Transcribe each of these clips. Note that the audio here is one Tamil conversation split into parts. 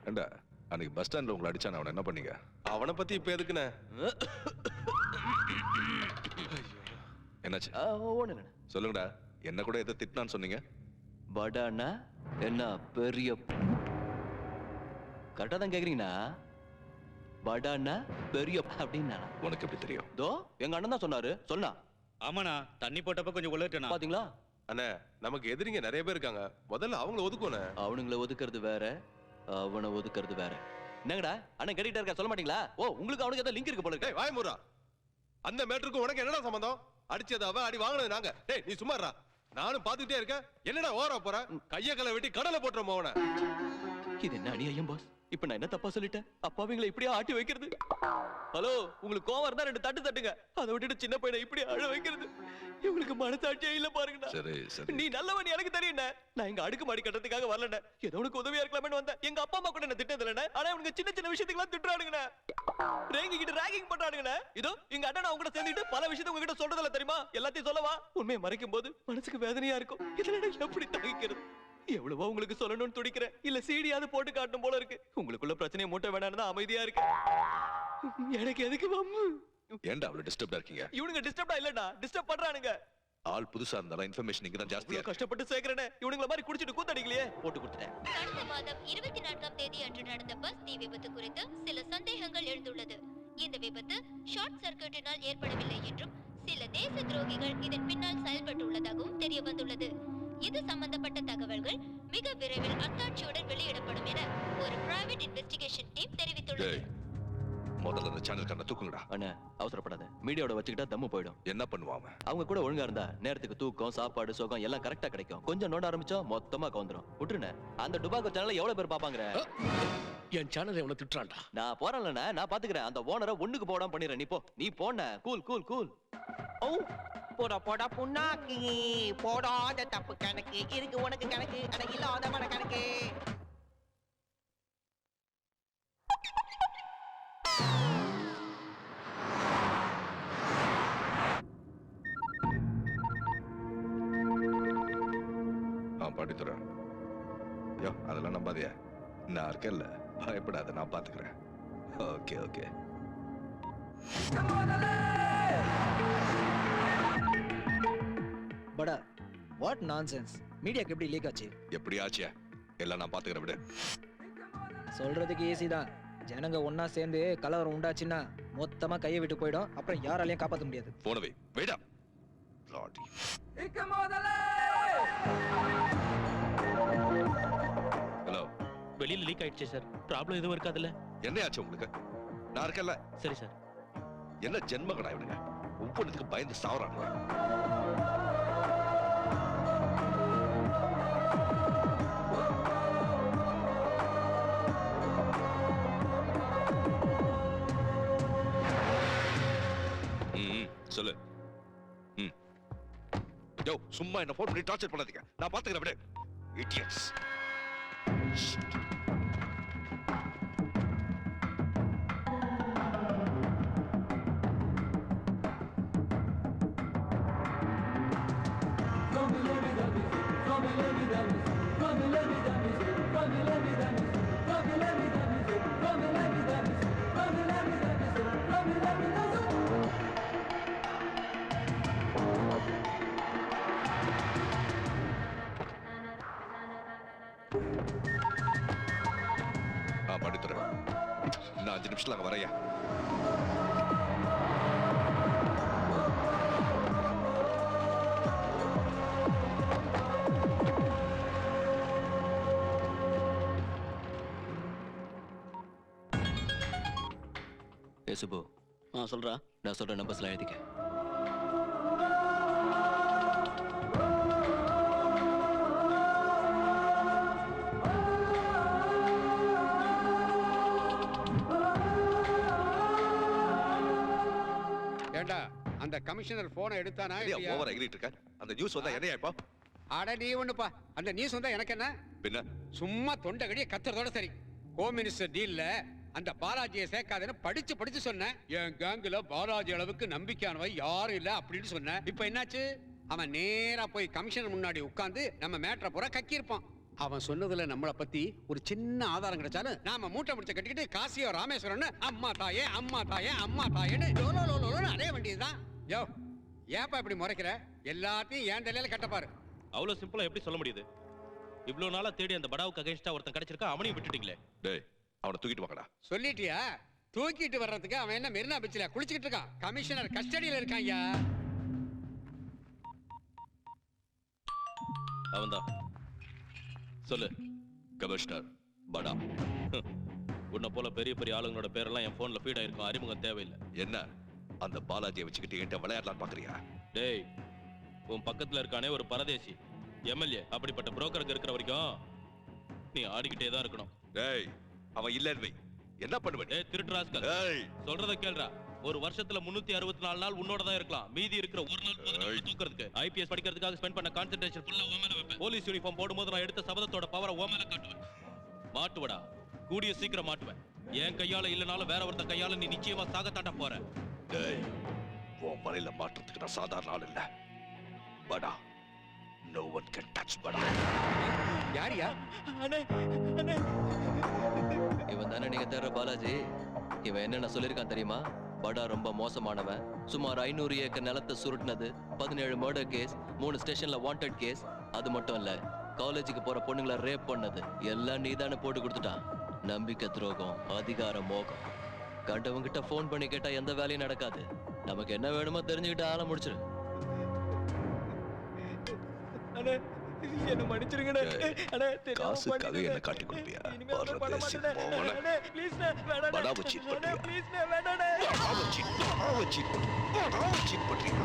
ஏண்டா அன்னைக்கு பஸ் ஸ்டாண்ட்ல உங்களை அடிச்சான அவனை என்ன பண்ணீங்க? அவனை பத்தி இப்ப எதுக்குண்ணே? என்னாச்சு ஒண்ணு சொல்லுங்கடா. என்ன கூட எதை திட்டினான்னு சொன்னீங்க? படாண்ணா என்ன பெரிய கரெக்டா தான் கேக்குறீங்கண்ணா. படாண்ணா பெரிய அப்படின்னா உனக்கு எப்படி தெரியும்? தோ எங்க அண்ணன் தான் சொன்னாரு. சொன்னா ஆமாண்ணா, தண்ணி போட்டப்ப கொஞ்சம் உலர்ட்டேனா. பாத்தீங்களா? அண்ணே நமக்கு எதிரிங்க நிறைய பேர் இருக்காங்க, முதல்ல அவங்கள ஒதுக்கணும். அவனுங்களை ஒதுக்குறது வேற, அவனை ஒதுக்குறது வேற. என்னங்கடா அண்ணன் கேட்டுட்டே இருக்கா, சொல்ல மாட்டீங்களா? ஓ உங்களுக்கு அவனுக்கு ஏதோ லிங்க் இருக்கு போல இருக்கு. வாய் மூரா, அந்த மேட்டருக்கு உனக்கு என்னடா சம்பந்தம்? அடிச்சது அவ, அடி வாங்கினது நாங்க. டேய் நீ சும்மாறா, நானும் பாத்துக்கிட்டே இருக்கேன். என்னடா ஓர போற? கைய கலை வெட்டி கடலை போட்டுறோம் அவனை. இது என்ன அநியாயம் பாஸ்? இப்ப நான் என்ன தப்பா சொல்லிட்டேன்? அப்பாவிங்களை இப்படியே ஆட்டி வைக்கிறது. ஹலோ, உங்களுக்கு கோவம் இருந்தா 2 தட்டு தட்டுங்க. அதை விட்டுட்டு சின்ன பையனை இப்படி அழ வைக்கிறது இவங்களுக்கு மனசாட்சியே இல்ல பாருங்கடா. சரி சரி, நீ நல்லவன் எனக்கு தெரியும். நான் இங்க அடுக்கு மாடி கட்டறதுக்காக வரலண்ணே, ஏதோ உனக்கு உதவியா இருக்கலாம்னு வந்தேன். எங்க அப்பா அம்மா கூட என்ன திட்டதில்லைண்ணே, ஆனா உனக்கு சின்ன சின்ன விஷயத்துக்குலாம் திட்டுறானுங்கண்ணே, ரேங்கிக்கிட்டு ராகிங் பண்றானுங்கண்ணே. இதோ எங்க அண்ணன் அவங்க கூட சேர்ந்துட்டு பல விஷயத்தை உங்ககிட்ட சொல்றதில்ல தெரியுமா? எல்லாத்தையும் சொல்லவா? உண்மையை மறைக்கும் போது மனசுக்கு வேதனையா இருக்கும். இதுல நான் எப்படி தாங்கிக்கிறது? எவ்வளவோ உங்களுக்கு சொல்லணும்னு துடிக்கிறேன், இல்ல சீடியாவது போட்டு காட்டணும் போல இருக்கு. உங்களுக்குள்ள பிரச்சனையை மூட்ட வேணாம்னு தான் அமைதியா இருக்கு. எனக்கு எதுக்கு வம்பு? ஏன்டா அவ்வளவு டிஸ்டர்ப்டா இருக்கீங்க? இவனுங்க டிஸ்டர்ப்டா இல்லடா, டிஸ்டர்ப் பண்றானுங்க. ஆள் புதுசா இருந்தாலும் இன்ஃபர்மேஷன் இங்க தான் ஜாஸ்தியா இருக்கு. கஷ்டப்பட்டு சேக்கறனே, இவனுங்கள மாதிரி குடிச்சிட்டு கூத்தடிக்கலையே, போட்டு கொடுத்துட்டேன். கடந்த மாதம் 24ஆம் தேதி அன்று நடந்த பஸ் தீ விபத்து குறித்து சில சந்தேகங்கள் எழுந்துள்ளது. இந்த விபத்து ஷார்ட் சர்க்யூட்டினால் ஏற்படவில்லை என்றும் சில தேச துரோகிகள் இதன் பின்னால் செயல்பட்டுள்ளதாகவும் தெரிய வந்துள்ளது. இது சம்பந்தப்பட்ட தகவல்கள் மிக விரைவில் அத்தாட்சியுடன் வெளியிடப்படும் என ஒரு பிரைவேட் இன்வெஸ்டிகேஷன் டீம் தெரிவித்துள்ளது. முதல்ல அந்த சேனல் கண்ண தூக்குங்கடா. அண்ணா அவசரப்படாத, மீடியாவோட வச்சுக்கிட்டா தம்மு போயிடும். என்ன பண்ணுவாங்க? அவங்க கூட ஒழுங்கா இருந்தா நேரத்துக்கு தூக்கம், சாப்பாடு, சுகம் எல்லாம் கரெக்டா கிடைக்கும். கொஞ்சம் நோண்ட ஆரம்பிச்சா மொத்தமா கவுந்துரும். விட்டுருண்ணே, அந்த டுபாக்கோ சேனலை எவ்வளவு பேர் பாப்பாங்க? என் சேனலை எவனை திட்டுறான்டா? நான் போறேன்லண்ணே, நான் பாத்துக்கிறேன். அந்த ஓனரை ஒண்ணுக்கு போடாம பண்ணிடுறேன். நீ போ, நீ போன. Cool cool cool. ஓ போடா போடா புண்ணாக்கி, போடாத தப்பு கணக்கு இருக்கு உனக்கு கணக்கு, ஆனா இல்லாதவன கணக்கு. பாட்டித்துறை, யோ அதெல்லாம் நம்பாதியா, நான் இருக்கேன்ல, பயப்படாத, நான் பாத்துக்கிறேன். Okay okay. Bada what nonsense? மீடியாக்கு எப்படி லீக் ஆச்சு? எப்படி ஆச்சியா? எல்லாம் நான் பாத்துக்கிறேன் விடு. சொல்றதுக்கு ஈஸி தான். ஜனங்க ஒன்னா சேர்ந்து கலவரம் உண்டாச்சுன்னா மொத்தமா கையை விட்டு போயிடும். அப்புறம் யாராலையும் காப்பாற்ற முடியாது. போனவே வெயிட் அப் லாடி. ஹலோ, வெளியில லீக் ஆயிடுச்சு சார். ப்ராப்ளம் எதுவும் இருக்காதுல்ல? என்ன ஆச்சு உங்களுக்கு? நான் இருக்கேன்ல. சரி சார். என்ன ஜென்மகடா இவனுங்க, ஒவ்வொன்றுக்கு பயந்து சாவறானுங்க. சொல்லு. யோ சும்மா என்ன ஃபோன் பண்ணி டார்ச்சர் பண்ணாதீங்க, நான் பாத்துக்கிறேன் விடு. இடியட்ஸ். படித்துறேன். இன்னும் 5 நிமிஷத்துல அங்க வரையா. சுப்பு, சொல்றா. நான் சொல்ற நம்பர்ஸ்லாம் எழுதிக்க. ஏண்டா அந்த கமிஷனர் போனை எடுத்தானா? ஓவர் எகிரிட்டு இருக்க. அந்த நியூஸ் வந்தா என்னையா இப்போ? அட நீ ஒண்ணுப்பா, அந்த நியூஸ் வந்தா எனக்கு என்ன? பின்ன சும்மா தொண்டகடிய கத்துறதோட சரி. ஹோம் மினிஸ்டர் டீல்ல அந்த பாலாஜியை சேர்க்காதன்னு படிச்சு சொன்னேன். என் கேங்குல பாலாஜி அளவுக்கு நம்பிக்கையானவை யாரும் இல்ல அப்படின்னு சொன்னேன். இப்ப என்னாச்சு? அவன் நேரா போய் கமிஷனர் முன்னாடி உட்கார்ந்து நம்ம மேட்டரை பூரா கக்கியிருப்பான். அவன் சொன்னதுல நம்மளை பத்தி ஒரு சின்ன ஆதாரம் கிடைச்சாலும் நாம மூட்டை முடிச்ச கட்டிக்கிட்டு காசியோ ராமேஸ்வரம்னு அம்மா தாயே அம்மா தாயே அம்மா தாயேன்னு லோலோன்னு அடைய வேண்டியதுதான். யோ ஏப்பா இப்படி முறைக்கிற? எல்லாத்தையும் ஏன் தலையில கட்டப்பாரு. அவ்வளவு சிம்பிளா எப்படி சொல்ல முடியுது? இவ்வளவு நாளா தேடி அந்த படாவுக்கு அகைன்ஸ்டா ஒருத்தன் கிடைச்சிருக்கா, அவனையும் விட்டுட்டீங்களே. டேய் அவனை தூக்கிட்டு வாங்கடா. சொல்லிட்டியா? தூக்கிட்டு வர்றதுக்கு அவன் என்ன மெரினா பீச்ல குளிச்சுக்கிட்டு இருக்கான். கமிஷனர் கஸ்டடியில இருக்கான். ஐயா அவன்தான். சொல்லு. கமிஷனர் படா. உன்னை போல பெரிய பெரிய ஆளுங்களோட பேரெல்லாம் என் போன்ல ஃபீட் ஆயிருக்கும், அறிமுகம் தேவையில்லை. என்ன அந்த பாலாஜியை வச்சுக்கிட்டு என்கிட்ட விளையாடலாம் பாக்குறியா? டேய், உன் பக்கத்துல இருக்கானே ஒரு பரதேசி எம்எல்ஏ, அப்படிப்பட்ட புரோக்கருக்கு இருக்கிற வரைக்கும் நீ ஆடிக்கிட்டே தான் இருக்கணும். டேய் அவன் இல்லன்னு வை, என்ன பண்ணுவேன்? டேய் திருட்டு ராஸ்கல், டேய் சொல்றத கேளுடா. ஒரு வருஷத்துல 364 நாள் உன்னோட தான் இருக்கலாம். மீதி இருக்கிற ஒரு நாள் போதும் தூக்குறதுக்கு. ஐபிஎஸ் படிக்கிறதுக்காக ஸ்பெண்ட் பண்ண கான்சென்ட்ரேஷன் ஃபுல்லா உன் மேல வைப்பேன். போலீஸ் யூனிஃபார்ம் போடும்போது நான் எடுத்த சபதத்தோட பவரை உன் மேல காட்டுவேன். மாட்டுவடா, கூடிய சீக்கிரம் மாட்டுவேன். என் கையால இல்லனாலும் வேற ஒருத்த கையால நீ நிச்சயமா சாகத்தாட்ட போற. டேய் உன் மலையில மாற்றத்துக்கு நான் சாதாரண ஆள் இல்ல படா. No one can touch படா. யாரியா? அண்ணே அண்ணே, இவன் தானே நீங்க தேடுற பாலாஜி? இவன் என்னென்ன சொல்லியிருக்கான் தெரியுமா? படா ரொம்ப மோசமானவன், சுமார் 500 ஏக்கர் நிலத்தை சுருட்டினது, 17 மர்டர் கேஸ், 3 ஸ்டேஷன்ல வாண்டட் கேஸ். அது மட்டும் இல்ல, காலேஜுக்கு போற பொண்ணுங்களை ரேப் பண்ணது எல்லாம் நீதானே போட்டு கொடுத்துட்டான். நம்பிக்கை துரோகம், அதிகார மோகம். கண்டவங்கிட்ட போன் பண்ணி கேட்டா எந்த வேலையும் நடக்காது. நமக்கு என்ன வேணுமோ தெரிஞ்சுக்கிட்டு ஆள முடிச்சிரு. அண்ணே என்ன மன்னிச்சிருங்கண்ணே. அண்ணே காசுக்காக என்ன காட்டி கொடுப்பியா? பரதேசி போவன. படாவை cheat பண்றியா? படாவை cheat பண்றியா?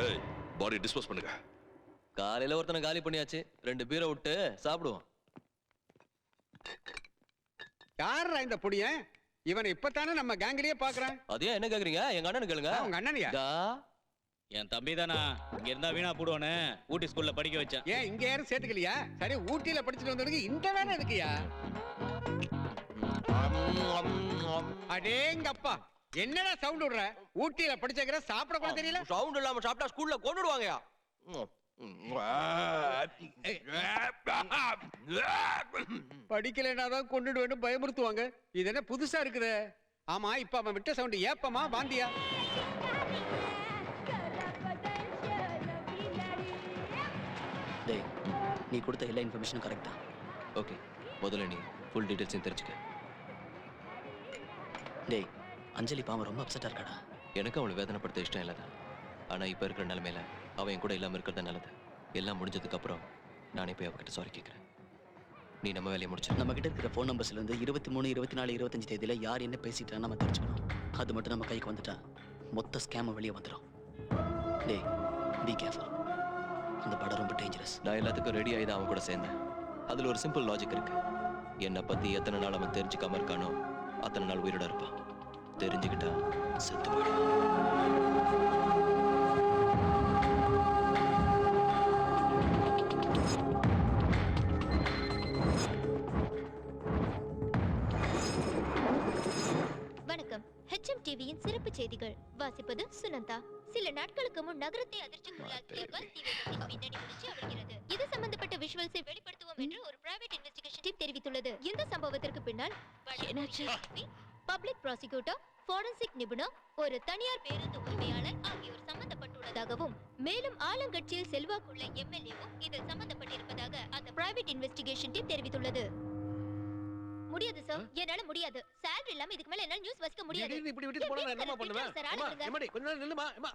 ஏய் பாடி டிஸ்போஸ் பண்ணுங்க. காலையில ஒருத்தனை காலி பண்ணியாச்சு, 2 பீரை விட்டு சாப்பிடுவோம். யாரா இந்த புடியன்? இவனை இப்பதானே நம்ம கேங்கிலேயே பாக்குறேன். அதே என்ன கேக்குறீங்க? எங்க அண்ணனு கேளுங்க. உங்க அண்ணனியா? என் தம்பி தானா, இங்க இருந்தா வீணா போடுவானே, ஊட்டி ஸ்கூல்ல படிக்க வச்சேன். ஏன் இங்க யாரும் சேர்த்துக்கலையா? சரி, ஊட்டியில படிச்சுட்டு வந்தவனுக்கு இந்த வேலை எதுக்குயா? அடேங்கப்பா, என்னடா சவுண்ட் விடுற? ஊட்டியில படிச்சக்கிற சாப்பிட கூட தெரியல. சவுண்ட் இல்லாம சாப்பிட்டா ஸ்கூல்ல கொன்னுடுவாங்கயா. படிக்கலைனாதான் கொண்டுடுவேன்னு பயமுறுத்துவாங்க. இது என்ன புதுசா இருக்குது? ஆமா, இப்ப அவன் விட்ட சவுண்ட் ஏப்பமா வாந்தியா? டேய், நீ கொடுத்த எல்லா இன்ஃபர்மேஷனும் கரெக்ட் தான். ஓகே, முதல்ல நீ ஃபுல் டீடைல்ஸையும் தெரிஞ்சுக்க. டேய், அஞ்சலி பாவம் ரொம்ப அப்செட்டா இருக்காடா. எனக்கு அவளை வேதனைப்படுத்த இஷ்டம் இல்லை தான். ஆனா இப்ப இருக்கிற நிலைமையில அவன் என் கூட இல்லாம இருக்கிறது நல்லது. எல்லாம் முடிஞ்சதுக்கு அப்புறம் நானே போய் அவகிட்ட சாரி கேட்கிறேன். நீ நம்ம வேலையை முடிச்சு. நம்ம கிட்ட இருக்கிற ஃபோன் நம்பர்ஸ்ல இருந்து 23, 24, 25 தேதியில யார் என்ன பேசிட்டா நம்ம தெரிஞ்சுக்கணும். அது மட்டும் நம்ம கைக்கு வந்துட்டா மொத்த ஸ்கேம் வெளியே வந்துடும். டேய், பி கேர்ஃபுல். அந்த படம் ரொம்ப டேஞ்சரஸ். நான் எல்லாத்துக்கும் ரெடி ஆகி தான் அவன் கூட சேர்ந்தேன். அதுல ஒரு சிம்பிள் லாஜிக் இருக்கு. என்னை பத்தி எத்தனை நாள் அவன் தெரிஞ்சுக்காம இருக்கானோ அத்தனை நாள் உயிரோட இருப்பான். தெரிஞ்சுக்கிட்டா செத்து போயிடுவான். வணக்கம். HM டிவியின் சிறப்பு செய்திகள் வாசிப்பது சுனந்தா. சில நாட்களுக்கு முன் நகரத்தை அதிர்ச்சிக்குள்ளாக்கிய பஸ் தீ விபத்தின் பின்னணி குறித்து வருகிறது. இது சம்பந்தப்பட்ட விஷுவல்ஸை வெளிப்படுத்துவோம் என்று ஒரு பிரைவேட் இன்வெஸ்டிகேஷன் டீம் தெரிவித்துள்ளது. இந்த சம்பவத்திற்கு பின்னால் பப்ளிக் ப்ராசிக்யூட்டர், ஃபாரன்சிக் நிபுணர், ஒரு தனியார் பேருந்து உரிமையாளர் ஆகியோர் சம்பந்தப்பட்டுள்ளதாகவும், மேலும் ஆளுங்கட்சியில் செல்வாக்குள்ள எம்எல்ஏவும் இதில் சம்பந்தப்பட்டிருப்பதாக அந்த பிரைவேட் இன்வெஸ்டிகேஷன் டீம் தெரிவித்துள்ளது. முடியாது சார், என்னால முடியாது. salary இல்லாம இதுக்கு மேல என்னால நியூஸ் வாசிக்க முடியாது. திடீர்னு இப்படி விட்டுட்டு போனா நான் என்னமா பண்ணுவேன்? எம்மாடி, கொஞ்ச நேரம் நில்லுமா. எம்மா,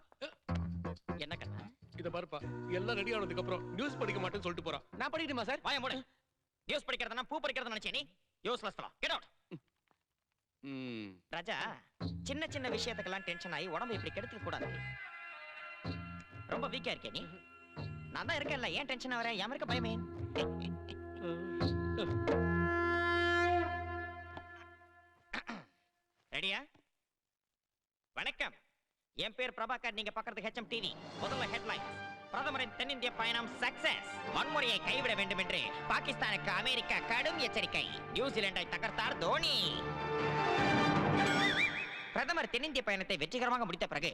என்ன கண்ணா? இத பாருப்பா, எல்லாம் ரெடி ஆனதுக்கு அப்புறம் நியூஸ் படிக்க மாட்டேன்னு சொல்லிட்டு போறான். நான் படிக்கட்டுமா சார்? வாய மூடு. நியூஸ் படிக்கிறதா பூ படிக்கிறதா நினைச்சே நீ? Useless fellow. Get out. Raja, சின்ன சின்ன விஷயத்துக்கெல்லாம் டென்ஷன் ஆகி உடம்பு இப்படி கெடுத்துக்க கூடாது. ரொம்ப வீக்கா இருக்கே நீ. நான் தான் இருக்கேன்ல, ஏன் டென்ஷன் ஆவற? ஏன் இருக்க பயமே? ரெடியா? வணக்கம், என் பேர் பிரபாகர். நீங்க பார்க்கிறது HM டிவி. முதல்ல ஹெட்லைன்ஸ். பிரதமரின் தென்னிந்திய பயணம் சக்சஸ். வன்முறையை கைவிட வேண்டும் என்று பாகிஸ்தானுக்கு அமெரிக்கா கடும் எச்சரிக்கை. நியூசிலாந்தை தகர்த்தார் தோனி. பிரதமர் தென்னிந்திய பயணத்தை வெற்றிகரமாக முடித்த பிறகு